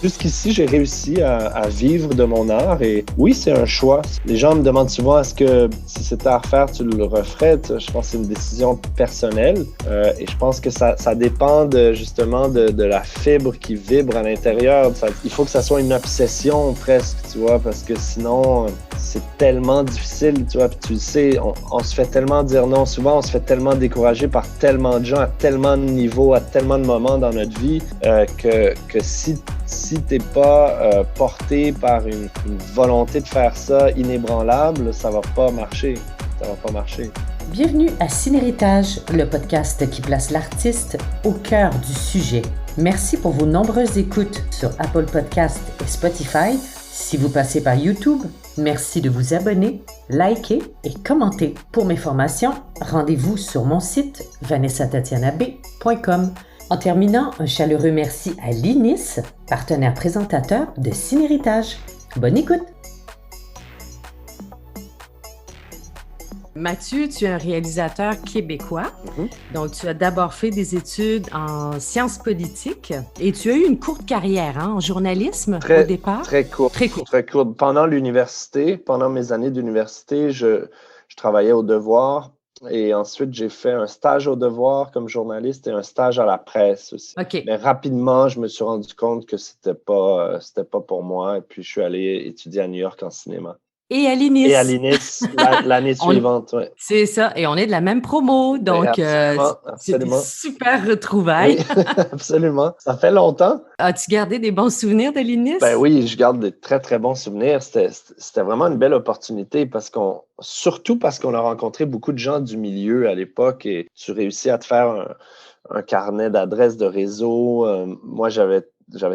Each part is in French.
Jusqu'ici, j'ai réussi à vivre de mon art et oui, c'est un choix. Les gens me demandent souvent est-ce que si c'était à refaire, tu le referais? Je pense que c'est une décision personnelle et je pense que ça dépend justement de la fibre qui vibre à l'intérieur. Il faut que ça soit une obsession presque, tu vois, parce que sinon, c'est tellement difficile, tu vois. Puis tu le sais, on se fait tellement dire non. Souvent, on se fait tellement décourager par tellement de gens, à tellement de niveaux, à tellement de moments dans notre vie que si t'es pas porté par une volonté de faire ça inébranlable, ça va pas marcher. Ça va pas marcher. Bienvenue à Cinéritage, le podcast qui place l'artiste au cœur du sujet. Merci pour vos nombreuses écoutes sur Apple Podcasts et Spotify. Si vous passez par YouTube, merci de vous abonner, liker et commenter. Pour mes formations, rendez-vous sur mon site vanessatatianab.com. En terminant, un chaleureux merci à l'INIS, partenaire présentateur de Cinéritage. Bonne écoute! Mathieu, tu es un réalisateur québécois. Donc, tu as d'abord fait des études en sciences politiques et tu as eu une courte carrière en journalisme au départ. Très courte. Très courte. Pendant l'université, pendant mes années d'université, je travaillais au Devoir. Et ensuite, j'ai fait un stage au Devoir comme journaliste et un stage à la presse aussi. OK. Mais rapidement, je me suis rendu compte que c'était pas pour moi. Et puis, je suis allé étudier à New York en cinéma. Et à l'INIS. Et à l'INIS l'année suivante, oui. C'est ça. Et on est de la même promo. Donc, oui, c'est des absolument. super retrouvailles. Oui, absolument. Ça fait longtemps. As-tu gardé des bons souvenirs de l'INIS? Ben oui, je garde des très, très bons souvenirs. C'était vraiment une belle opportunité surtout parce qu'on a rencontré beaucoup de gens du milieu à l'époque et tu réussis à te faire un carnet d'adresses de réseau. Moi, j'avais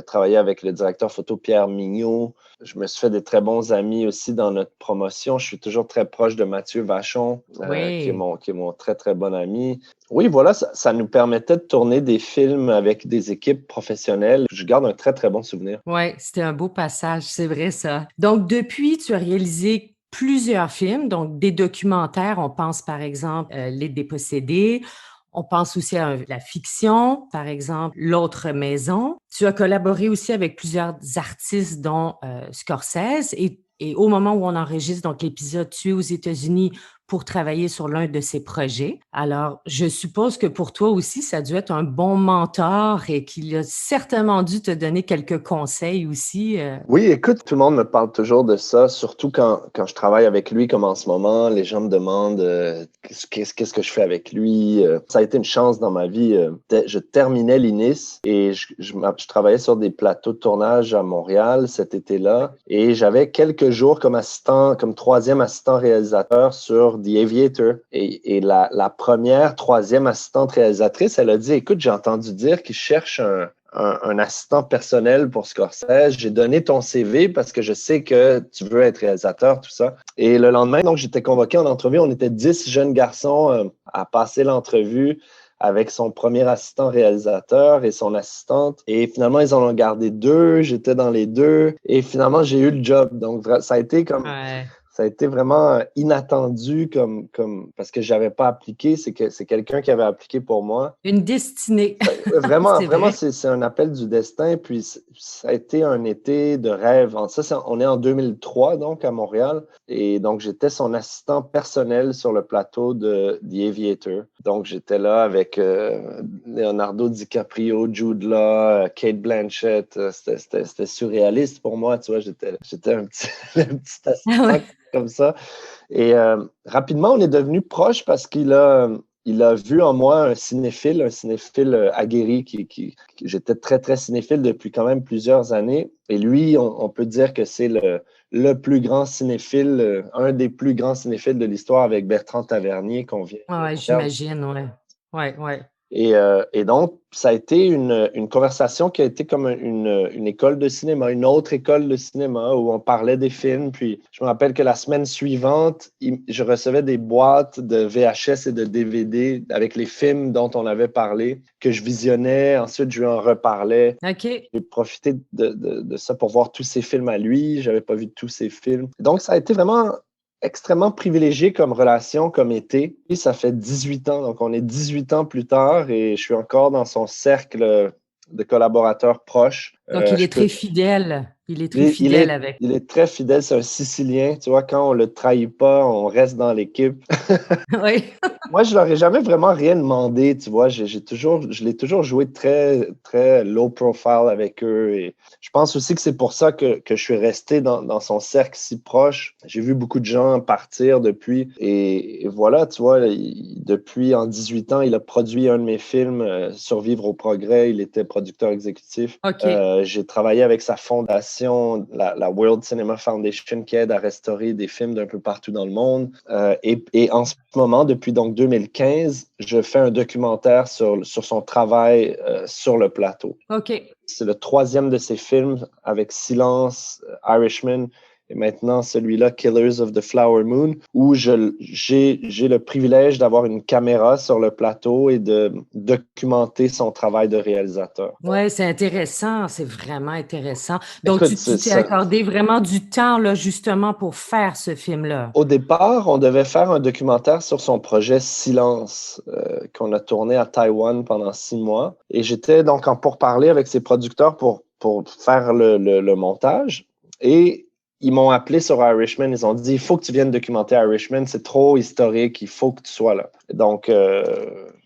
travaillé avec le directeur photo Pierre Mignot. Je me suis fait des très bons amis aussi dans notre promotion. Je suis toujours très proche de Mathieu Vachon, qui est mon très, très bon ami. Oui, voilà, ça nous permettait de tourner des films avec des équipes professionnelles. Je garde un très, très bon souvenir. Oui, c'était un beau passage, c'est vrai ça. Donc, depuis, tu as réalisé plusieurs films, donc des documentaires. On pense par exemple Les Dépossédés. On pense aussi à la fiction, par exemple L'autre maison. Tu as collaboré aussi avec plusieurs artistes, dont Scorsese. Et au moment où on enregistre donc l'épisode, tu es aux États-Unis pour travailler sur l'un de ses projets. Alors, je suppose que pour toi aussi, ça a dû être un bon mentor et qu'il a certainement dû te donner quelques conseils aussi. Oui, écoute, tout le monde me parle toujours de ça, surtout quand je travaille avec lui, comme en ce moment. Les gens me demandent qu'est-ce que je fais avec lui. Ça a été une chance dans ma vie. Je terminais l'INIS et je travaillais sur des plateaux de tournage à Montréal cet été-là. Et j'avais quelques jours comme troisième assistant réalisateur sur The Aviator. Et la première, troisième assistante réalisatrice, elle a dit, écoute, j'ai entendu dire qu'il cherche un assistant personnel pour Scorsese. J'ai donné ton CV parce que je sais que tu veux être réalisateur, tout ça. Et le lendemain, donc, j'étais convoqué en entrevue. On était 10 jeunes garçons à passer l'entrevue avec son premier assistant réalisateur et son assistante. Et finalement, ils en ont gardé 2. J'étais dans les 2. Et finalement, j'ai eu le job. Donc, ça a été comme... Ouais. Ça a été vraiment inattendu parce que j'avais pas appliqué. C'est quelqu'un qui avait appliqué pour moi. Une destinée. Vraiment, c'est un appel du destin. Puis ça a été un été de rêve. On est en 2003, donc, à Montréal. Et donc, j'étais son assistant personnel sur le plateau de The Aviator. Donc, j'étais là avec Leonardo DiCaprio, Jude Law, Cate Blanchett. C'était surréaliste pour moi, tu vois. J'étais un petit assistant comme ça. Et rapidement, on est devenus proches parce qu'il a vu en moi un cinéphile aguerri. J'étais très, très cinéphile depuis quand même plusieurs années. Et lui, on peut dire que c'est le plus grand cinéphile, un des plus grands cinéphiles de l'histoire avec Bertrand Tavernier qu'on vient. Ouais, j'imagine, ouais. Et donc, ça a été une conversation qui a été comme une école de cinéma, une autre école de cinéma où on parlait des films. Puis, je me rappelle que la semaine suivante, je recevais des boîtes de VHS et de DVD avec les films dont on avait parlé, que je visionnais. Ensuite, je lui en reparlais. OK. J'ai profité de ça pour voir tous ses films à lui. Je n'avais pas vu tous ses films. Donc, ça a été vraiment extrêmement privilégié comme relation, comme été. Et ça fait 18 ans, donc on est 18 ans plus tard et je suis encore dans son cercle de collaborateurs proches. Donc, il Je est peux très fidèle. Il est il très est, il fidèle est, avec. il est très fidèle, c'est un Sicilien. Tu vois, quand on le trahit pas, on reste dans l'équipe. Oui. Moi, je leur ai jamais vraiment rien demandé, tu vois. Je l'ai toujours joué très, très low profile avec eux. Et je pense aussi que c'est pour ça que je suis resté dans son cercle si proche. J'ai vu beaucoup de gens partir depuis. Et voilà, tu vois, depuis en 18 ans, il a produit un de mes films, Survivre au progrès. Il était producteur exécutif. OK. J'ai travaillé avec sa fondation, la World Cinema Foundation, qui aide à restaurer des films d'un peu partout dans le monde. Et en ce moment, depuis donc 2015, je fais un documentaire sur son travail sur le plateau. OK. C'est le troisième de ses films avec Silence, Irishman et maintenant celui-là, Killers of the Flower Moon, où j'ai le privilège d'avoir une caméra sur le plateau et de documenter son travail de réalisateur. Ouais, c'est intéressant, c'est vraiment intéressant. Donc, Écoute, tu t'es accordé vraiment du temps, là, justement, pour faire ce film-là. au départ, on devait faire un documentaire sur son projet Silence, qu'on a tourné à Taïwan pendant 6 mois. Et j'étais donc en pourparlers avec ses producteurs pour faire le montage. Et ils m'ont appelé sur Irishman. Ils ont dit, il faut que tu viennes documenter Irishman. C'est trop historique. Il faut que tu sois là. Donc,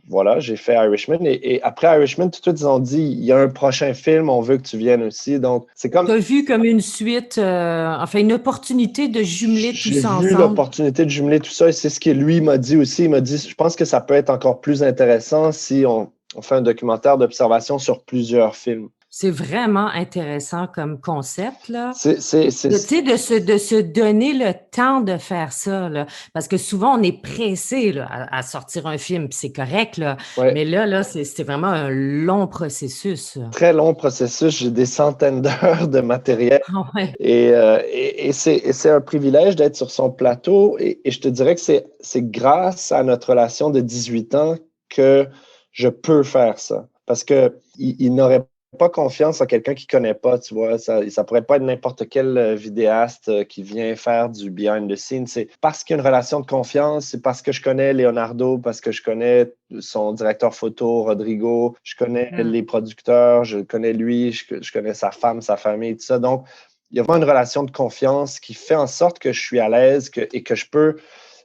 voilà, j'ai fait Irishman. Et après Irishman, tout de suite, ils ont dit, il y a un prochain film. On veut que tu viennes aussi. Donc, c'est Tu comme... as vu comme une suite, enfin, une opportunité de jumeler tout J'ai ça vu ensemble. l'opportunité de jumeler tout ça et c'est ce que lui m'a dit aussi. Il m'a dit, je pense que ça peut être encore plus intéressant si on fait un documentaire d'observation sur plusieurs films. C'est vraiment intéressant comme concept, là. C'est, c'est, c'est, Tu sais, de se donner le temps de faire ça, là. Parce que souvent, on est pressé, là, à sortir un film, puis c'est correct, là. ouais, Mais là, c'est vraiment un long processus, là. très long processus. J'ai des centaines d'heures de matériel Ah ouais. et c'est un privilège d'être sur son plateau. Et je te dirais que c'est grâce à notre relation de 18 ans que je peux faire ça. Parce que il n'aurait pas confiance en quelqu'un qu'il ne connaît pas, tu vois. Ça pourrait pas être n'importe quel vidéaste qui vient faire du behind the scenes. C'est parce qu'il y a une relation de confiance, c'est parce que je connais Leonardo, parce que je connais son directeur photo, Rodrigo, je connais Mm. les producteurs, je connais lui, je connais sa femme, sa famille, tout ça. Donc, il y a vraiment une relation de confiance qui fait en sorte que je suis à l'aise et que je peux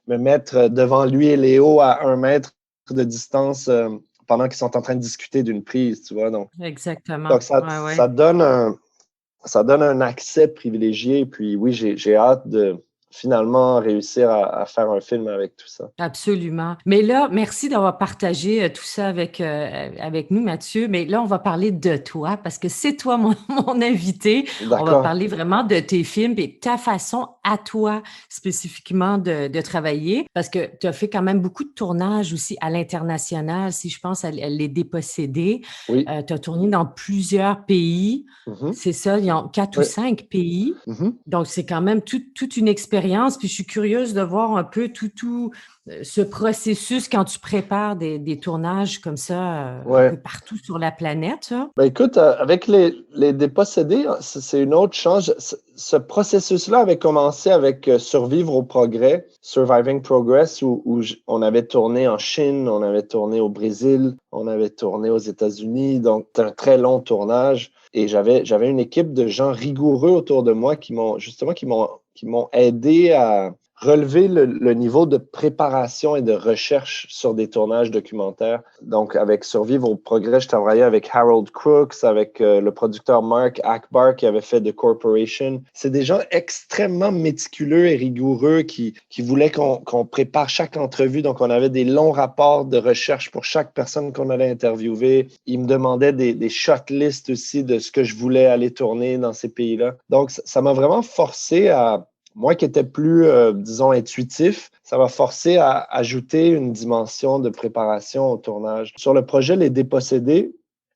me mettre devant lui et Léo à 1 mètre de distance pendant qu'ils sont en train de discuter d'une prise, tu vois. Exactement. Donc ça, Ouais, ouais. ça donne un accès privilégié. Puis oui, j'ai hâte de finalement réussir à faire un film avec tout ça. Absolument. Mais là, merci d'avoir partagé tout ça avec nous, Mathieu. Mais là, on va parler de toi parce que c'est toi mon invité. On va D'accord. parler vraiment de tes films et ta façon à toi spécifiquement de travailler parce que tu as fait quand même beaucoup de tournages aussi à l'international. Si je pense à Les Dépossédés, Oui. tu as tourné dans plusieurs pays. Mhm. C'est ça, il y a 4 ou 5 pays. Mhm. Donc, c'est quand même toute une expérience. Puis, je suis curieuse de voir un peu tout ce processus quand tu prépares des tournages comme ça, un peu Ouais. partout sur la planète, là. Ben écoute, avec les dépossédés, c'est une autre chose. Ce processus-là avait commencé avec Survivre au progrès, Surviving Progress, où on avait tourné en Chine, on avait tourné au Brésil, on avait tourné aux États-Unis. Donc, c'est un très long tournage. Et j'avais une équipe de gens rigoureux autour de moi qui m'ont aidé à relever le niveau de préparation et de recherche sur des tournages documentaires. Donc, avec Survivre au progrès, je travaillais avec Harold Crooks, avec le producteur Mark Akbar qui avait fait The Corporation. C'est des gens extrêmement méticuleux et rigoureux qui voulaient qu'on prépare chaque entrevue. Donc, on avait des longs rapports de recherche pour chaque personne qu'on allait interviewer. Ils me demandaient des shot lists aussi de ce que je voulais aller tourner dans ces pays-là. Donc, ça m'a vraiment forcé à moi qui étais plus, disons, intuitif, ça m'a forcé à ajouter une dimension de préparation au tournage. Sur le projet Les Dépossédés,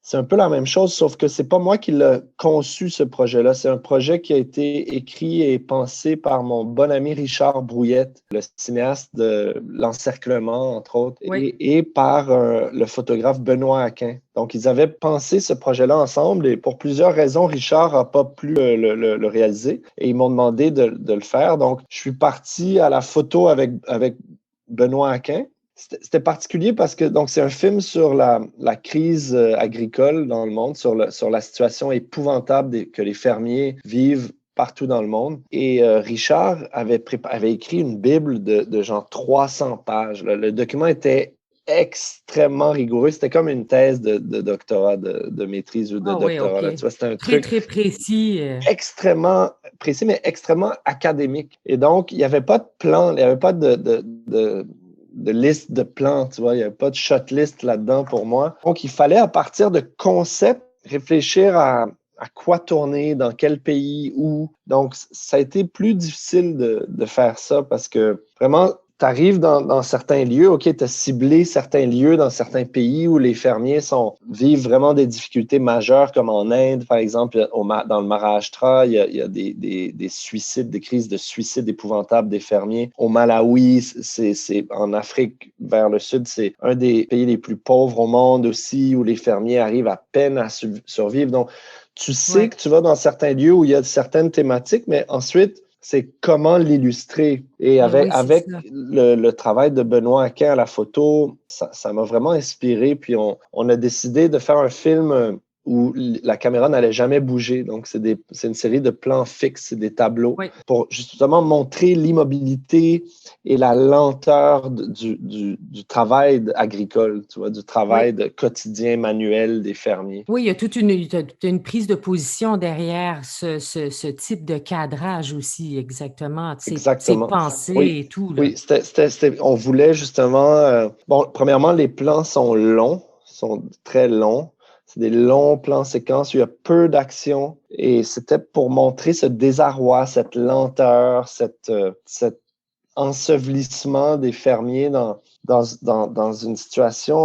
c'est un peu la même chose, sauf que c'est pas moi qui l'ai conçu, ce projet-là. C'est un projet qui a été écrit et pensé par mon bon ami Richard Brouillette, le cinéaste de L'Encerclement, entre autres, Oui. et par le photographe Benoît Aquin. Donc, ils avaient pensé ce projet-là ensemble et pour plusieurs raisons, Richard n'a pas pu le réaliser et ils m'ont demandé de le faire. Donc, je suis parti à la photo avec Benoît Aquin. C'était particulier parce que donc c'est un film sur la crise agricole dans le monde, sur la situation épouvantable que les fermiers vivent partout dans le monde. Et Richard avait écrit une Bible de genre 300 pages. Le document était extrêmement rigoureux. C'était comme une thèse de doctorat, de maîtrise ou de Ah oui, doctorat. OK. Là. Tu vois, c'était un Très, truc très précis. extrêmement précis, mais extrêmement académique. Et donc, il n'y avait pas de plan, il n'y avait pas de liste de plans, tu vois, il n'y avait pas de shot list là-dedans pour moi. Donc, il fallait, à partir de concepts, réfléchir à quoi tourner, dans quel pays, où. Donc, ça a été plus difficile de faire ça parce que vraiment, tu arrives dans certains lieux, OK, tu as ciblé certains lieux dans certains pays où les fermiers vivent vraiment des difficultés majeures, comme en Inde, par exemple, dans le Maharashtra, il y a des suicides, des crises de suicide épouvantables des fermiers. Au Malawi, en Afrique, vers le sud, c'est un des pays les plus pauvres au monde aussi, où les fermiers arrivent à peine à survivre. Donc, tu sais que tu vas dans certains lieux où il y a certaines thématiques, mais ensuite, c'est comment l'illustrer. Et Ben oui, c'est avec ça. le travail de Benoît Aquin à la photo, ça m'a vraiment inspiré. Puis on a décidé de faire un film où la caméra n'allait jamais bouger. Donc, c'est une série de plans fixes, des tableaux, Oui. pour justement montrer l'immobilité et la lenteur du travail agricole, tu vois, du travail quotidien manuel des fermiers. Oui, il y a t'as une prise de position derrière ce type de cadrage aussi, exactement. Ces Exactement. pensées Oui, et tout, là. oui, on voulait justement. Bon, premièrement, les plans sont longs, sont très longs. C'est des longs plans séquences où il y a peu d'action et c'était pour montrer ce désarroi, cette lenteur, cet ensevelissement des fermiers dans une situation.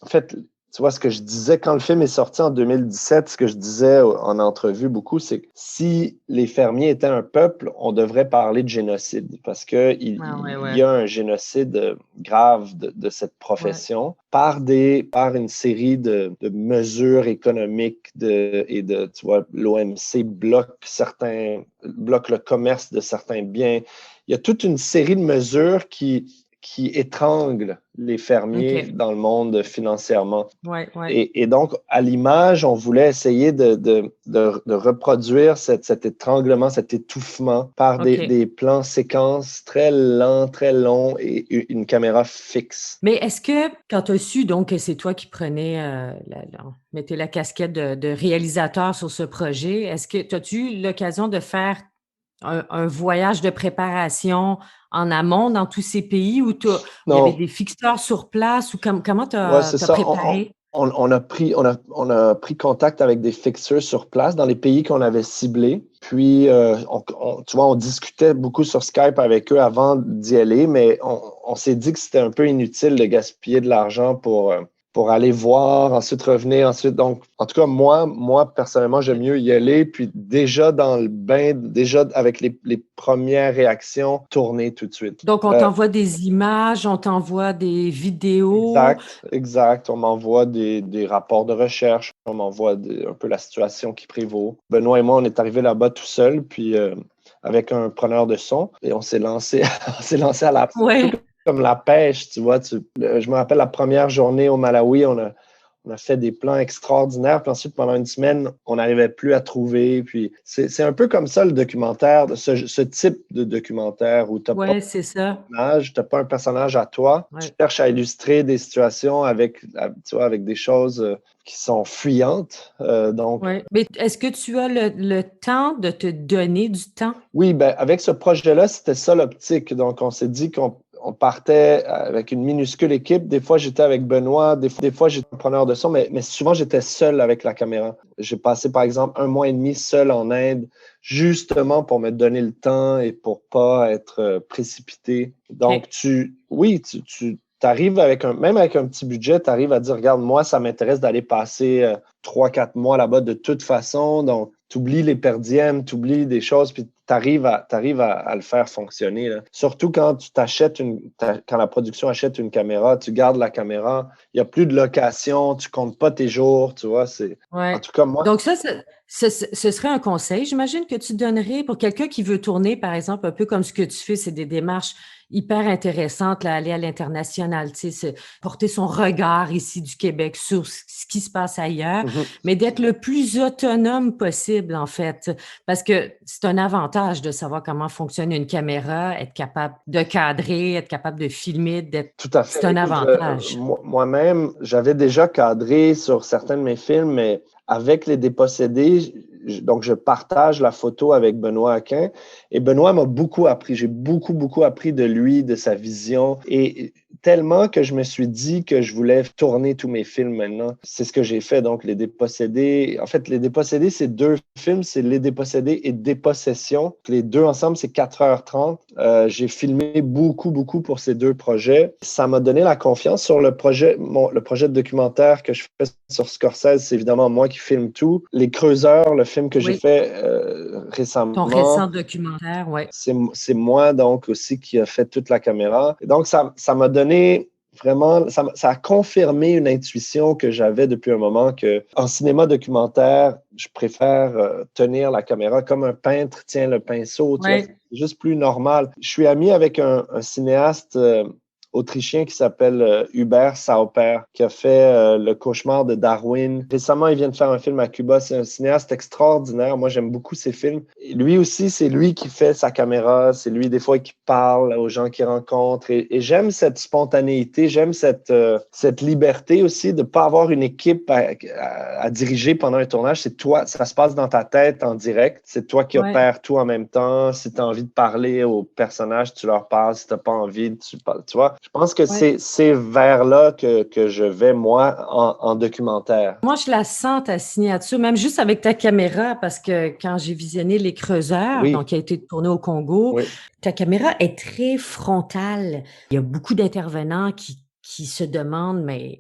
En fait, tu vois, ce que je disais quand le film est sorti en 2017, ce que je disais en entrevue beaucoup, c'est que si les fermiers étaient un peuple, on devrait parler de génocide parce qu'il Ah ouais, il ouais. y a un génocide grave de cette Ouais. profession par une série de mesures économiques tu vois, l'OMC bloque le commerce de certains biens. Il y a toute une série de mesures qui étranglent les fermiers OK. dans le monde financièrement. Ouais, ouais. Et donc, à l'image, on voulait essayer de reproduire cet étranglement, cet étouffement par OK. des plans séquences très lents, très longs et une caméra fixe. Mais est-ce que quand tu as su donc que c'est toi qui prenais, mettais la casquette de réalisateur sur ce projet, est-ce que as-tu eu l'occasion de faire un voyage de préparation en amont dans tous ces pays où il y avait Non, des fixeurs sur place ou comment tu ouais, as c'est ça. préparé? On a pris contact avec des fixeurs sur place dans les pays qu'on avait ciblés. Puis, tu vois, on discutait beaucoup sur Skype avec eux avant d'y aller, mais on s'est dit que c'était un peu inutile de gaspiller de l'argent pour aller voir, ensuite revenir, ensuite. Donc, en tout cas, moi personnellement, j'aime mieux y aller, puis déjà dans le bain, déjà avec les premières réactions, tourner tout de suite. Donc on t'envoie des images, on t'envoie des vidéos. Exact. On m'envoie des rapports de recherche, on m'envoie un peu la situation qui prévaut. Benoît et moi, on est arrivés là-bas tout seuls, puis avec un preneur de son, et on s'est lancé, on s'est lancé un peu Ouais. comme la pêche, tu vois. Je me rappelle la première journée au Malawi, on a fait des plans extraordinaires, puis ensuite, pendant une semaine, on n'arrivait plus à trouver. Puis c'est un peu comme ça le documentaire, ce type de documentaire où tu n'as pas Ouais, c'est ça. tu n'as pas un personnage à toi. Tu Ouais. cherches à illustrer des situations tu vois, avec des choses qui sont fuyantes. Donc, Ouais. Mais est-ce que tu as le temps de te donner du temps? oui, ben, avec ce projet-là, c'était ça l'optique. Donc, on s'est dit qu'on partait avec une minuscule équipe. Des fois, j'étais avec Benoît, des fois, j'étais preneur de son, mais souvent, j'étais seul avec la caméra. J'ai passé, par exemple, 1 mois et demi seul en Inde, justement pour me donner le temps et pour pas être précipité. Donc, OK. oui, tu arrives même avec un petit budget, tu arrives à dire, regarde, moi, ça m'intéresse d'aller passer 3, 4 mois là-bas de toute façon. Donc, tu oublies les perdièmes, tu oublies des choses, puis tu arrives à le faire fonctionner, là. Surtout quand quand la production achète une caméra, tu gardes la caméra, il n'y a plus de location, tu comptes pas tes jours, tu vois. En Ouais. tout cas, moi, Donc ça, Ce serait un conseil, j'imagine, que tu donnerais pour quelqu'un qui veut tourner, par exemple, un peu comme ce que tu fais, c'est des démarches hyper intéressantes, là, aller à l'international, tu sais, porter son regard ici du Québec sur ce qui se passe ailleurs, Mhm. mais d'être le plus autonome possible, en fait, parce que c'est un avantage de savoir comment fonctionne une caméra, être capable de cadrer, être capable de filmer, Tout à c'est fait. un Écoute, avantage. moi-même, j'avais déjà cadré sur certains de mes films, mais avec Les Dépossédés, donc je partage la photo avec Benoît Aquin. Et Benoît m'a beaucoup appris. J'ai beaucoup, beaucoup appris de lui, de sa vision. Et tellement que je me suis dit que je voulais tourner tous mes films maintenant. C'est ce que j'ai fait. Donc, Les Dépossédés. En fait, Les Dépossédés, c'est 2 films. C'est Les Dépossédés et Dépossession. Les 2 ensemble, c'est 4h30. J'ai filmé beaucoup, beaucoup pour ces 2 projets. Ça m'a donné la confiance sur le projet, le projet de documentaire que je fais sur Scorsese. C'est évidemment moi qui filme tout. Les Creuseurs, le film que j'ai Oui, fait ton récemment, récent documentaire, oui. c'est moi donc aussi qui a fait toute la caméra. Et donc, ça m'a donné vraiment, ça a confirmé une intuition que j'avais depuis un moment que en cinéma documentaire, je préfère tenir la caméra comme un peintre tient le pinceau. Tu vois, Ouais. c'est juste plus normal. Je suis ami avec un cinéaste autrichien qui s'appelle Hubert Sauper, qui a fait Le cauchemar de Darwin. Récemment, il vient de faire un film à Cuba. C'est un cinéaste extraordinaire. Moi, j'aime beaucoup ses films. Et lui aussi, c'est lui qui fait sa caméra. C'est lui, des fois, qui parle aux gens qu'il rencontre. Et j'aime cette spontanéité. J'aime cette liberté aussi de ne pas avoir une équipe à diriger pendant un tournage. C'est toi, ça se passe dans ta tête en direct. C'est toi qui Ouais. opères tout en même temps. Si tu as envie de parler aux personnages, tu leur parles. Si tu n'as pas envie, tu parles. Tu vois? Je pense que Ouais. c'est vers là que je vais, moi, en documentaire. Moi, je la sens, ta signature, même juste avec ta caméra, parce que quand j'ai visionné Les Creuseurs, Oui, donc qui a été tourné au Congo, oui. ta caméra est très frontale. Il y a beaucoup d'intervenants qui se demandent, mais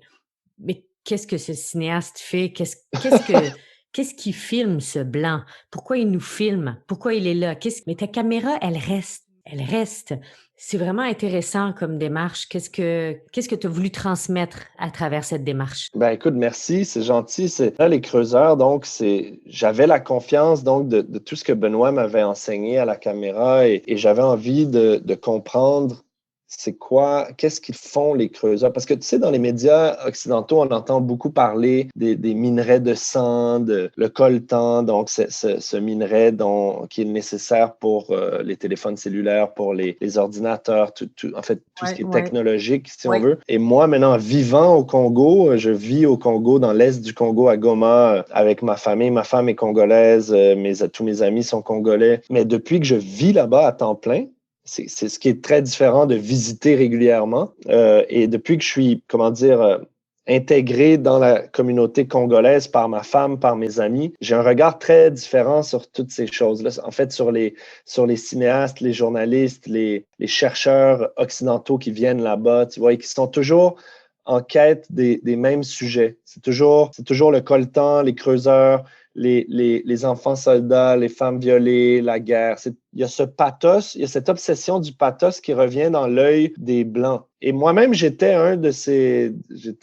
qu'est-ce que ce cinéaste fait? Qu'est-ce qu'il filme, ce blanc? Pourquoi il nous filme? Pourquoi il est là? Mais ta caméra, elle reste. Elle reste. C'est vraiment intéressant comme démarche. Qu'est-ce que tu as voulu transmettre à travers cette démarche? Ben écoute, merci, c'est gentil. C'est là les creuseurs, donc j'avais la confiance donc de tout ce que Benoît m'avait enseigné à la caméra et j'avais envie de comprendre qu'est-ce qu'ils font les creuseurs? Parce que tu sais, dans les médias occidentaux, on entend beaucoup parler des minerais de sang, le coltan, donc ce minerai qui est nécessaire pour les téléphones cellulaires, pour les ordinateurs, en fait, tout ce Ouais, qui est ouais, technologique, si on ouais. veut. Et moi, maintenant, vivant au Congo, je vis au Congo, dans l'est du Congo, à Goma, avec ma famille. Ma femme est congolaise, tous mes amis sont congolais. Mais depuis que je vis là-bas à temps plein, c'est ce qui est très différent de visiter régulièrement. Et depuis que je suis, comment dire, intégré dans la communauté congolaise par ma femme, par mes amis, j'ai un regard très différent sur toutes ces choses-là. En fait, sur les cinéastes, les journalistes, les chercheurs occidentaux qui viennent là-bas, tu vois, et qui sont toujours en quête des mêmes sujets. C'est toujours le coltan, les creuseurs, les enfants soldats, les femmes violées, la guerre. Il y a ce pathos, il y a cette obsession du pathos qui revient dans l'œil des Blancs. Et moi-même, j'étais un de ces...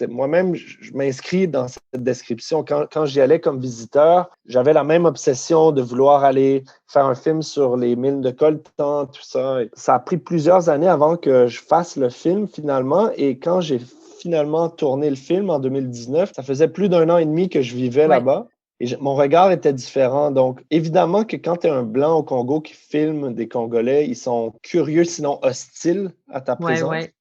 Moi-même, je m'inscris dans cette description. Quand j'y allais comme visiteur, j'avais la même obsession de vouloir aller faire un film sur les mines de coltan, tout ça. Et ça a pris plusieurs années avant que je fasse le film, finalement. Et quand j'ai finalement tourné le film en 2019, ça faisait plus d'1 an et demi que je vivais Ouais, là-bas. Et mon regard était différent. Donc, évidemment que quand tu es un Blanc au Congo qui filme des Congolais, ils sont curieux, sinon hostiles à ta ouais, présence. ouais.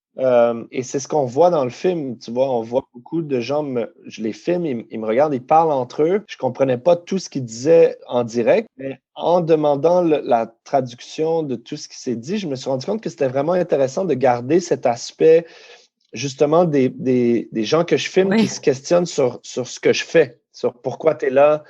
Et c'est ce qu'on voit dans le film. Tu vois, on voit beaucoup de gens, je les filme, ils me regardent, ils parlent entre eux. Je ne comprenais pas tout ce qu'ils disaient en direct, mais en demandant la traduction de tout ce qui s'est dit, je me suis rendu compte que c'était vraiment intéressant de garder cet aspect, justement, des gens que je filme qui Ouais. se questionnent sur ce que je fais, sur pourquoi tu es là,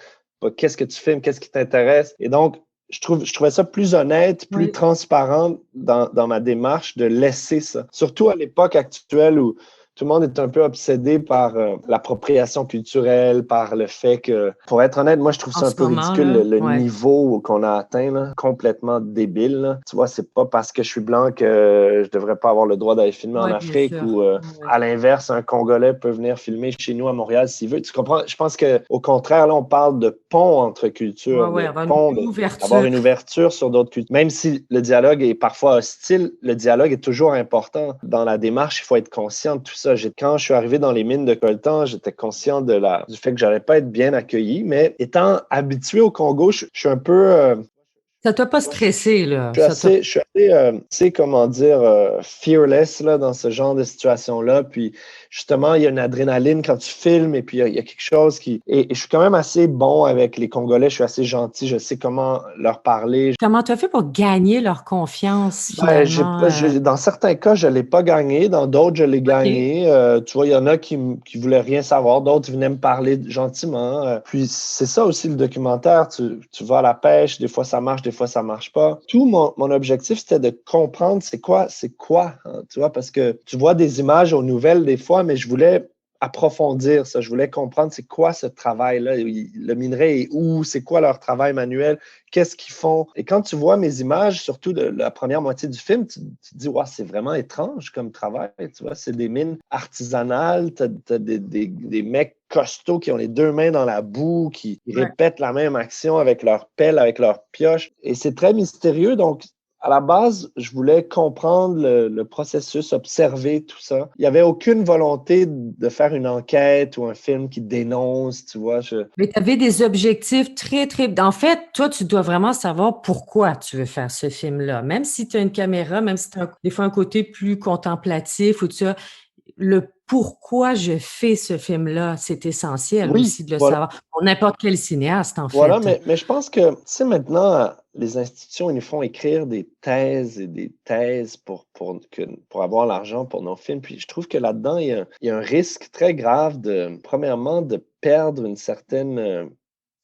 qu'est-ce que tu filmes, qu'est-ce qui t'intéresse. Et donc, je trouvais ça plus honnête, plus Oui. transparent dans ma démarche de laisser ça. Surtout à l'époque actuelle où tout le monde est un peu obsédé par l'appropriation culturelle, par le fait que, pour être honnête, moi, je trouve En ça un ce peu moment, ridicule, là, le ouais. niveau qu'on a atteint, là, complètement débile. Là. Tu vois, c'est pas parce que je suis blanc que je devrais pas avoir le droit d'aller filmer en Ouais, bien Afrique sûr. ou, Ouais. à l'inverse, un Congolais peut venir filmer chez nous à Montréal s'il veut. Tu comprends? Je pense qu'au contraire, là, on parle de pont entre cultures, Ouais, de avoir pont, une d'avoir ouverture. une ouverture sur d'autres cultures. Même si le dialogue est parfois hostile, le dialogue est toujours important. Dans la démarche, il faut être conscient de tout ça. Quand je suis arrivé dans les mines de coltan, j'étais conscient du fait que j'allais pas être bien accueilli, mais étant habitué au Congo, je suis un peu... Ça t'a pas stressé, là. Je suis assez, tu sais, comment dire, fearless là, dans ce genre de situation-là. Puis, justement, il y a une adrénaline quand tu filmes et puis il y a quelque chose qui... Et je suis quand même assez bon avec les Congolais. Je suis assez gentil. Je sais comment leur parler. Comment tu as fait pour gagner leur confiance, Ben, finalement? dans certains cas, je ne l'ai pas gagné. Dans d'autres, je l'ai OK. gagné. Tu vois, il y en a qui voulaient rien savoir. D'autres venaient me parler gentiment. Puis c'est ça aussi le documentaire. Tu vas à la pêche. Des fois, ça marche. Des fois, ça marche pas. Tout mon objectif, c'était de comprendre c'est quoi, hein, tu vois, parce que tu vois des images aux nouvelles des fois, mais je voulais approfondir ça. Je voulais comprendre c'est quoi ce travail-là. Le minerai est où? C'est quoi leur travail manuel? Qu'est-ce qu'ils font? Et quand tu vois mes images, surtout de la première moitié du film, tu te dis, wow, c'est vraiment étrange comme travail. Tu vois, c'est des mines artisanales, tu as des mecs costauds qui ont les deux mains dans la boue, qui Ouais. répètent la même action avec leur pelle, avec leur pioche. Et c'est très mystérieux. Donc, à la base, je voulais comprendre le processus, observer tout ça. Il n'y avait aucune volonté de faire une enquête ou un film qui dénonce, tu vois. Mais tu avais des objectifs très, très... En fait, toi, tu dois vraiment savoir pourquoi tu veux faire ce film-là. Même si tu as une caméra, même si tu as des fois un côté plus contemplatif ou tout ça, le pourquoi je fais ce film-là, c'est essentiel Oui, aussi de le voilà. savoir. Pour n'importe quel cinéaste, en Voilà, fait. mais je pense que, tu sais, maintenant, les institutions, ils nous font écrire des thèses et des thèses pour avoir l'argent pour nos films. Puis je trouve que là-dedans, il y a un risque très grave premièrement, de perdre une certaine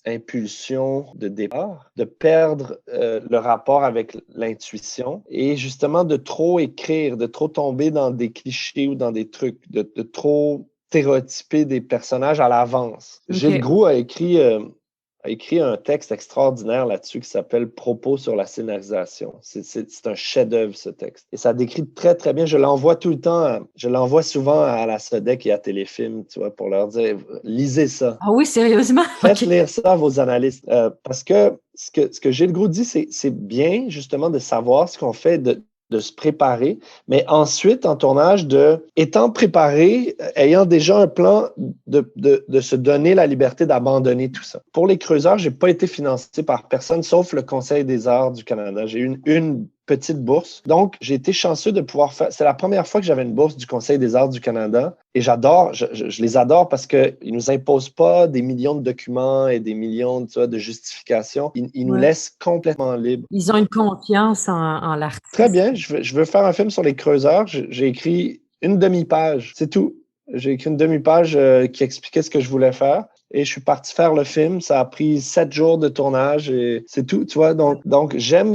impulsion de départ, de perdre le rapport avec l'intuition et justement de trop écrire, de trop tomber dans des clichés ou dans des trucs, de trop stéréotyper des personnages à l'avance. Gilles OK. Groux a écrit un texte extraordinaire là-dessus qui s'appelle Propos sur la scénarisation. C'est un chef-d'œuvre, ce texte. Et ça décrit très, très bien. Je l'envoie tout le temps, je l'envoie souvent à la Sodec et à Téléfilm, tu vois, pour leur dire, lisez ça. Ah oui, sérieusement? Faites OK. lire ça à vos analystes. Parce que ce que Gilles Groux dit, c'est bien justement de savoir ce qu'on fait, de se préparer, mais ensuite, en tournage, étant préparé, ayant déjà un plan, de se donner la liberté d'abandonner tout ça. Pour les creuseurs, je n'ai pas été financé par personne, sauf le Conseil des arts du Canada. J'ai eu une petite bourse. Donc, j'ai été chanceux de pouvoir faire... C'est la première fois que j'avais une bourse du Conseil des arts du Canada et je les adore parce qu'ils ne nous imposent pas des millions de documents et des millions, tu vois, de justifications. Ils nous Ouais. laissent complètement libres. Ils ont une confiance en Très l'artiste. bien, je veux faire un film sur les creuseurs. J'ai écrit une demi-page, c'est tout. J'ai écrit une demi-page qui expliquait ce que je voulais faire. Et je suis parti faire le film. Ça a pris 7 jours de tournage et c'est tout, tu vois. Donc j'aime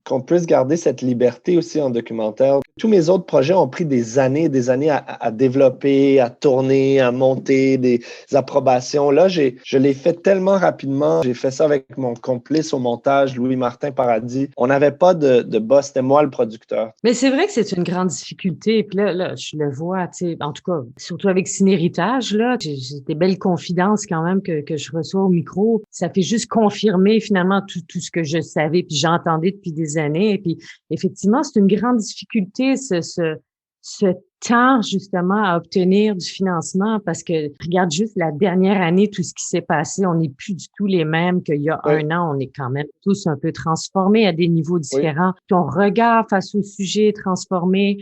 qu'on puisse garder cette liberté aussi en documentaire. Tous mes autres projets ont pris des années à développer, à tourner, à monter, des approbations. Là, je l'ai fait tellement rapidement. J'ai fait ça avec mon complice au montage, Louis-Martin Paradis. On n'avait pas de boss, c'était moi le producteur. Mais c'est vrai que c'est une grande difficulté. Puis là, je le vois, tu sais, en tout cas, surtout avec Ciné-Héritage, là, j'ai des belles confidences quand même que je reçois au micro. Ça fait juste confirmer finalement tout ce que je savais puis j'entendais depuis des années. Et puis, effectivement, c'est une grande difficulté, ce temps, justement, à obtenir du financement parce que regarde juste la dernière année, tout ce qui s'est passé, on n'est plus du tout les mêmes qu'il y a Oui, un an. On est quand même tous un peu transformés à des niveaux oui. différents. Ton regard face au sujet est transformé.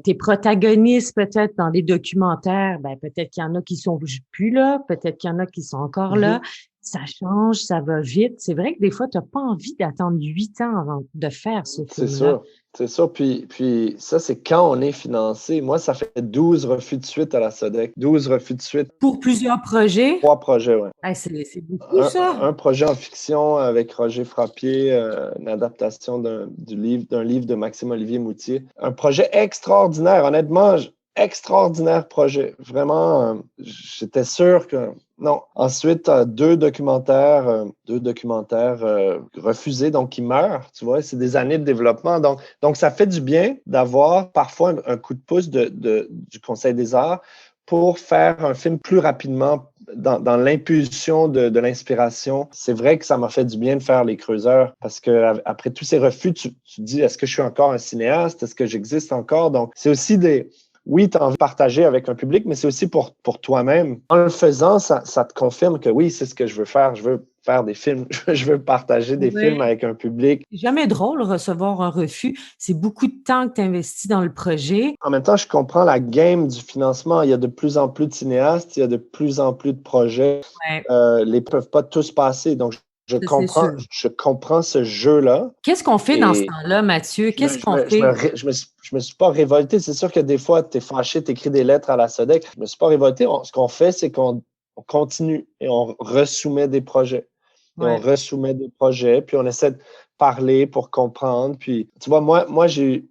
Tes protagonistes, peut-être, dans les documentaires, ben, peut-être qu'il y en a qui sont plus là, peut-être qu'il y en a qui sont encore là. Mm-hmm. Ça change, ça va vite. C'est vrai que des fois, tu n'as pas envie d'attendre 8 ans avant de faire ce C'est film-là. sûr. C'est sûr. Puis ça, c'est quand on est financé. Moi, ça fait 12 refus de suite à la SODEC. 12 refus de suite. Pour plusieurs projets, 3 projets, ouais. hey, c'est beaucoup, Un ça. projet en fiction avec Roger Frappier, une adaptation d'un livre de Maxime Olivier Moutier. Un projet extraordinaire. Honnêtement, extraordinaire projet. Vraiment, j'étais sûr que non. Ensuite, deux documentaires refusés, donc qui meurent, tu vois. C'est des années de développement. Donc ça fait du bien d'avoir parfois un coup de pouce du Conseil des arts pour faire un film plus rapidement dans l'impulsion de l'inspiration. C'est vrai que ça m'a fait du bien de faire Les Creuseurs parce que après tous ces refus, tu te dis, est-ce que je suis encore un cinéaste? Est-ce que j'existe encore? Donc, c'est aussi oui, tu as envie de partager avec un public, mais c'est aussi pour toi-même. En le faisant, ça te confirme que oui, c'est ce que je veux faire. Je veux faire des films. Je veux partager des films avec un public. C'est jamais drôle recevoir un refus. C'est beaucoup de temps que tu investis dans le projet. En même temps, je comprends la game du financement. Il y a de plus en plus de cinéastes, il y a de plus en plus de projets. Ouais. Les peuvent pas tous passer. Donc, je C'est sûr. comprends ce jeu-là. Qu'est-ce qu'on fait dans ce temps-là, Mathieu? Qu'est-ce qu'on fait? Je me suis pas révolté. C'est sûr que des fois, tu es fâché, tu écris des lettres à la SODEC. Je me suis pas révolté. Ce qu'on fait, c'est qu'on continue et on resoumet des projets. Et on resoumet des projets, puis on essaie de parler pour comprendre. Puis, tu vois, moi j'ai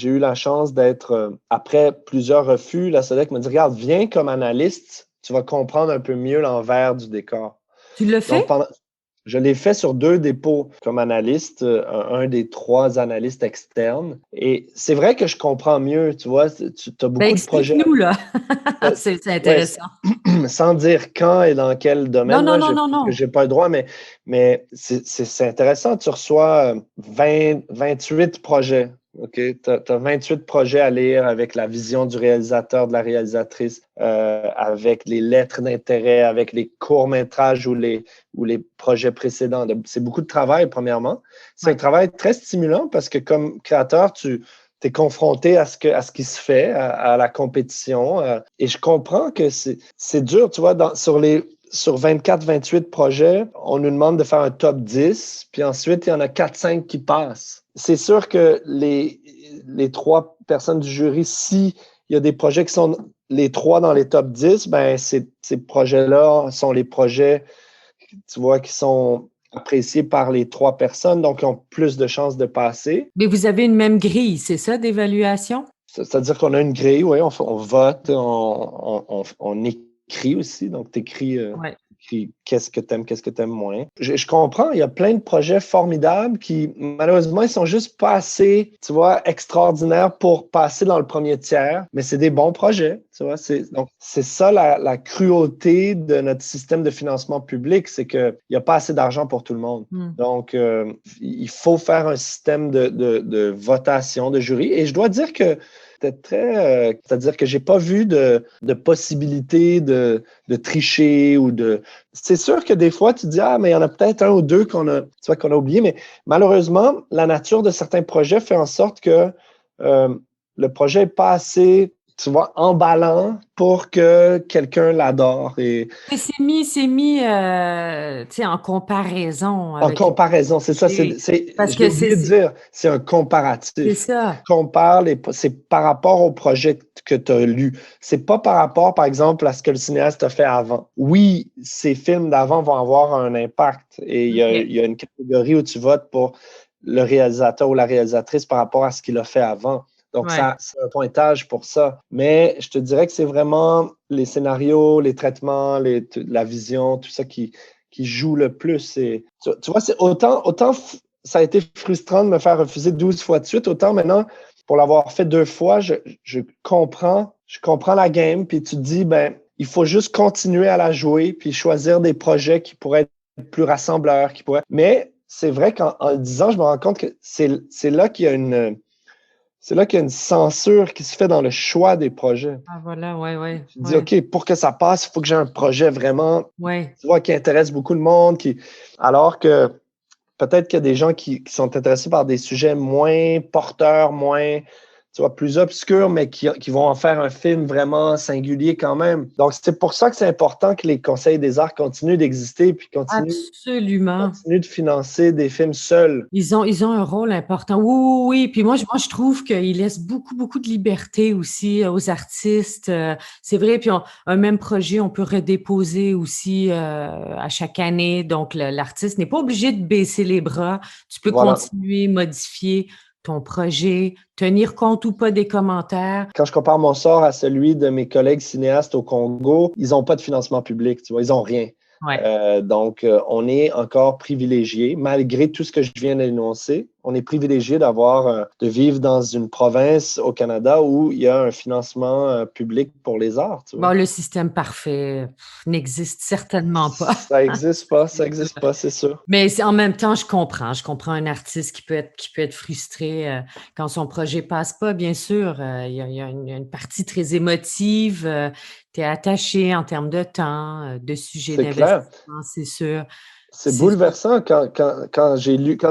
eu la chance d'être, après plusieurs refus, la SODEC m'a dit, regarde, viens comme analyste, tu vas comprendre un peu mieux l'envers du décor. Tu l'as fait? Donc, je l'ai fait sur 2 dépôts comme analyste, un des 3 analystes externes. Et c'est vrai que je comprends mieux, tu vois, tu as beaucoup de projets. Explique-nous, là. C'est intéressant. Sans dire quand et dans quel domaine, Non. j'ai pas le droit, mais c'est intéressant. Tu reçois 28 projets. OK? Tu as 28 projets à lire avec la vision du réalisateur, de la réalisatrice, avec les lettres d'intérêt, avec les courts-métrages ou les projets précédents. C'est beaucoup de travail, premièrement. C'est un travail très stimulant parce que comme créateur, tu es confronté à ce qui se fait, à la compétition. Et je comprends que c'est dur, tu vois, sur 24, 28 projets, on nous demande de faire un top 10, puis ensuite, il y en a 4-5 qui passent. C'est sûr que les 3 personnes du jury, s'il y a des projets qui sont les 3 dans les top 10, ben ces projets-là sont les projets, tu vois, qui sont appréciés par les 3 personnes, donc ils ont plus de chances de passer. Mais vous avez une même grille, c'est ça, d'évaluation? C'est-à-dire qu'on a une grille, oui, on vote, on écrit aussi, donc tu écris qu'est-ce que t'aimes moins. Je comprends, il y a plein de projets formidables qui, malheureusement, ils sont juste pas assez, tu vois, extraordinaires pour passer dans le premier tiers, mais c'est des bons projets, tu vois. Donc, c'est ça la cruauté de notre système de financement public, c'est qu'il n'y a pas assez d'argent pour tout le monde. Donc, il faut faire un système de votation, de jury. Et je dois dire que c'est-à-dire que j'ai pas vu de possibilité de tricher ou de. C'est sûr que des fois, tu dis, mais il y en a peut-être un ou deux qu'on a oublié, mais malheureusement, la nature de certains projets fait en sorte que le projet n'est pas assez, tu vois, emballant pour que quelqu'un l'adore. Et c'est mis tu sais, en comparaison en avec. comparaison, c'est ça. Parce que j'ai oublié de dire, c'est un comparatif. C'est ça. C'est par rapport au projet que tu as lu. C'est pas par rapport, par exemple, à ce que le cinéaste a fait avant. Oui, ces films d'avant vont avoir un impact. Et il y a une catégorie où tu votes pour le réalisateur ou la réalisatrice par rapport à ce qu'il a fait avant. Donc, ça, c'est un pointage pour ça. Mais je te dirais que c'est vraiment les scénarios, les traitements, la vision, tout ça qui joue le plus. Tu vois, c'est autant ça a été frustrant de me faire refuser 12 fois de suite, autant maintenant, pour l'avoir fait 2 fois, je comprends la game, puis tu te dis, il faut juste continuer à la jouer, puis choisir des projets qui pourraient être plus rassembleurs, Mais c'est vrai qu'en le disant, je me rends compte que c'est là qu'il y a une censure qui se fait dans le choix des projets. Ah, voilà, ouais. Tu dis, OK, pour que ça passe, il faut que j'ai un projet vraiment, tu vois, qui intéresse beaucoup de monde. Alors que peut-être qu'il y a des gens qui sont intéressés par des sujets moins porteurs, moins, tu vois, plus obscurs, mais qui vont en faire un film vraiment singulier quand même. Donc, c'est pour ça que c'est important que les conseils des arts continuent d'exister puis continuent de financer des films seuls. Ils ont un rôle important. Oui. Puis moi, je trouve qu'ils laissent beaucoup de liberté aussi aux artistes. C'est vrai. Puis un même projet, on peut redéposer aussi à chaque année. Donc, l'artiste n'est pas obligé de baisser les bras. Tu peux continuer, modifier ton projet, tenir compte ou pas des commentaires. Quand je compare mon sort à celui de mes collègues cinéastes au Congo, ils n'ont pas de financement public, tu vois, ils n'ont rien. Ouais. Donc, on est encore privilégié, malgré tout ce que je viens d'énoncer. On est privilégié de vivre dans une province au Canada où il y a un financement public pour les arts, tu vois. Bon, le système parfait n'existe certainement pas. Ça existe pas, c'est sûr. Mais en même temps, je comprends. Je comprends un artiste qui peut être frustré quand son projet passe pas, bien sûr. Il y a une partie très émotive. Tu es attaché en termes de temps, de sujets C'est clair. d'investissement, c'est sûr. C'est C'est sûr. bouleversant quand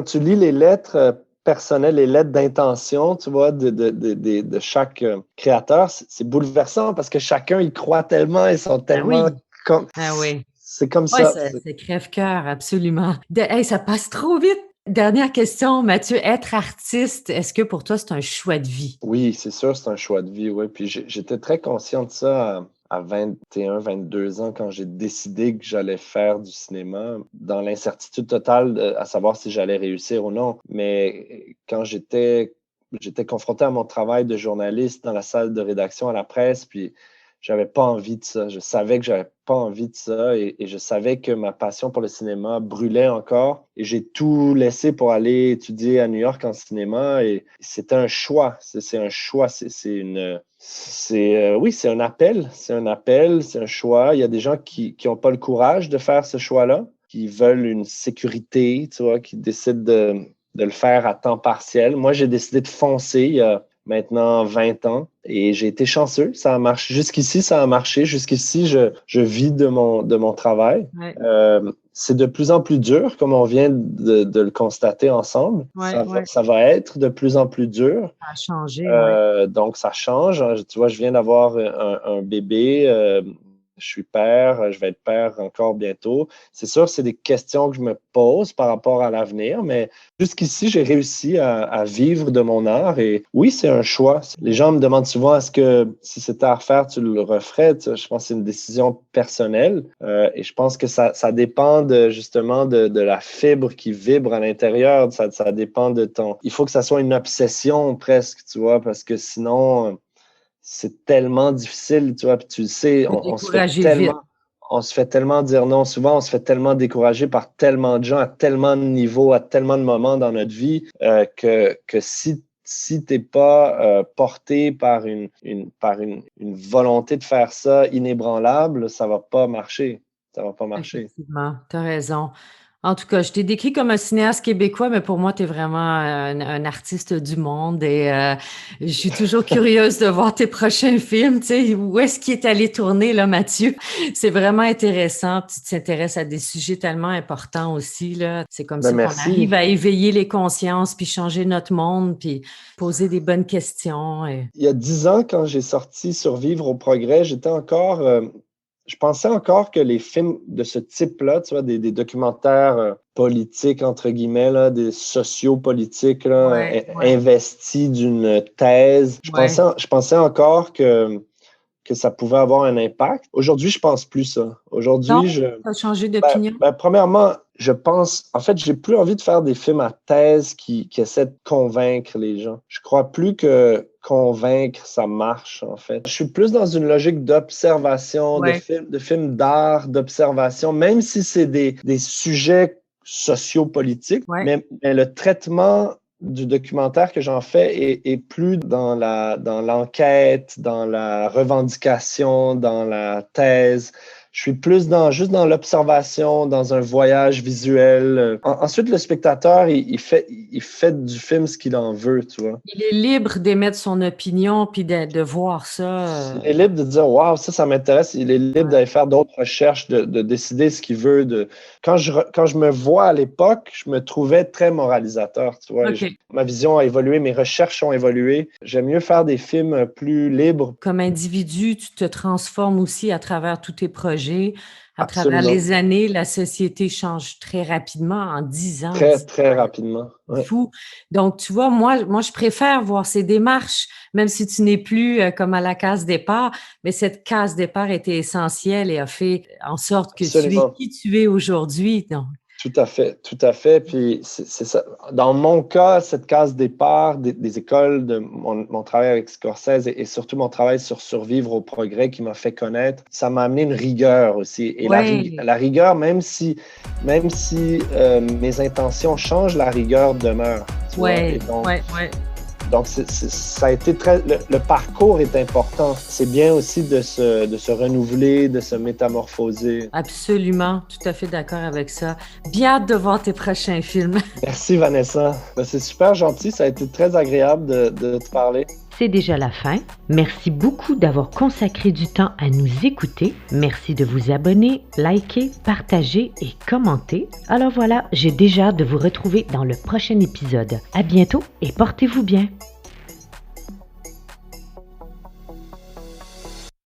tu lis les lettres personnelles, les lettres d'intention, tu vois, de chaque créateur. C'est bouleversant parce que chacun y croit tellement, ils sont Ah tellement oui, comme. ah oui. C'est comme Ouais, ça. c'est crève-cœur, absolument. Hey, ça passe trop vite. Dernière question, Mathieu. Être artiste, est-ce que pour toi, c'est un choix de vie? Oui, c'est sûr, c'est un choix de vie, oui. Puis j'étais très conscient de ça à 21, 22 ans quand j'ai décidé que j'allais faire du cinéma, dans l'incertitude totale à savoir si j'allais réussir ou non. Mais quand j'étais confronté à mon travail de journaliste dans la salle de rédaction à la presse, puis j'avais pas envie de ça. Je savais que j'avais pas envie de ça et je savais que ma passion pour le cinéma brûlait encore et j'ai tout laissé pour aller étudier à New York en cinéma et c'était un choix. C'est un choix. Oui, c'est un appel. C'est un appel, c'est un choix. Il y a des gens qui n'ont pas le courage de faire ce choix-là, qui veulent une sécurité, tu vois, qui décident de le faire à temps partiel. Moi, j'ai décidé de foncer il y a maintenant 20 ans et j'ai été chanceux. Ça a marché. Jusqu'ici, ça a marché. Jusqu'ici, je vis de mon travail. Ouais, C'est de plus en plus dur, comme on vient de le constater ensemble. ouais, ouais. Ça va être de plus en plus dur. Ça a changé, ouais. Donc, ça change. Tu vois, je viens d'avoir un bébé. Je suis père. Je vais être père encore bientôt. C'est sûr, c'est des questions que je me pose par rapport à l'avenir, mais jusqu'ici, j'ai réussi à vivre de mon art. Et oui, c'est un choix. Les gens me demandent souvent, est-ce que si c'était à refaire, tu le referais? Je pense que c'est une décision personnelle. Et je pense que ça dépend justement de la fibre qui vibre à l'intérieur. Ça dépend de ton. Il faut que ça soit une obsession presque, tu vois, parce que sinon, c'est tellement difficile, tu vois. Puis tu le sais, De décourager vite. on se fait tellement dire non. Souvent, on se fait tellement décourager par tellement de gens, à tellement de niveaux, à tellement de moments dans notre vie, que si tu n'es pas porté par une volonté de faire ça inébranlable, ça va pas marcher. Ça va pas marcher. Effectivement, tu as raison. En tout cas, je t'ai décrit comme un cinéaste québécois, mais pour moi, tu es vraiment un artiste du monde et je suis toujours curieuse de voir tes prochains films. Tu sais, où est-ce qu'il est allé tourner, là, Mathieu? C'est vraiment intéressant. Tu t'intéresses à des sujets tellement importants aussi, là. C'est comme Ben ça qu'on merci. arrive à éveiller les consciences, puis changer notre monde, puis poser des bonnes questions. Il y a 10 ans, quand j'ai sorti Survivre au progrès, je pensais encore que les films de ce type-là, tu vois, des documentaires politiques, entre guillemets, là, des sociopolitiques, là, Ouais, ouais, investis d'une thèse, ouais. je pensais encore que ça pouvait avoir un impact. Aujourd'hui, je pense plus ça. Non, Aujourd'hui, tu as changé d'opinion? premièrement, je pense, en fait, j'ai plus envie de faire des films à thèse qui essaient de convaincre les gens. Je crois plus que convaincre, ça marche, en fait. Je suis plus dans une logique d'observation, Ouais. de films d'art, d'observation, même si c'est des sujets sociopolitiques, Ouais. mais le traitement du documentaire que j'en fais est plus dans l'enquête, dans la revendication, dans la thèse. Je suis plus juste dans l'observation, dans un voyage visuel. Ensuite, le spectateur, il fait du film ce qu'il en veut, tu vois. Il est libre d'émettre son opinion puis de voir ça. Il est libre de dire, waouh, ça m'intéresse. Il est libre Ouais. d'aller faire d'autres recherches, de décider ce qu'il veut. Quand je me vois à l'époque, je me trouvais très moralisateur, tu vois. OK. Ma vision a évolué, mes recherches ont évolué. J'aime mieux faire des films plus libres. Comme individu, tu te transformes aussi à travers tous tes projets. À travers Absolument. les années, la société change très rapidement. En 10 ans, Très, 10 très ans, rapidement. c'est Ouais. fou. Donc, tu vois, moi, je préfère voir ces démarches, même si tu n'es plus comme à la case départ, mais cette case départ était essentielle et a fait en sorte que tu es Absolument. qui tu es aujourd'hui. Donc, Tout à fait, tout à fait. Puis c'est ça. Dans mon cas, cette case départ des écoles, de mon travail avec Scorsese et surtout mon travail sur Survivre au progrès qui m'a fait connaître, ça m'a amené une rigueur aussi. Et la rigueur, même si mes intentions changent, la rigueur demeure. Oui. Donc, ça a été le parcours est important. C'est bien aussi de se renouveler, de se métamorphoser. Absolument, tout à fait d'accord avec ça. Bien hâte de voir tes prochains films. Merci, Vanessa. C'est super gentil. Ça a été très agréable de te parler. C'est déjà la fin. Merci beaucoup d'avoir consacré du temps à nous écouter. Merci de vous abonner, liker, partager et commenter. Alors voilà, j'ai déjà hâte de vous retrouver dans le prochain épisode. À bientôt et portez-vous bien.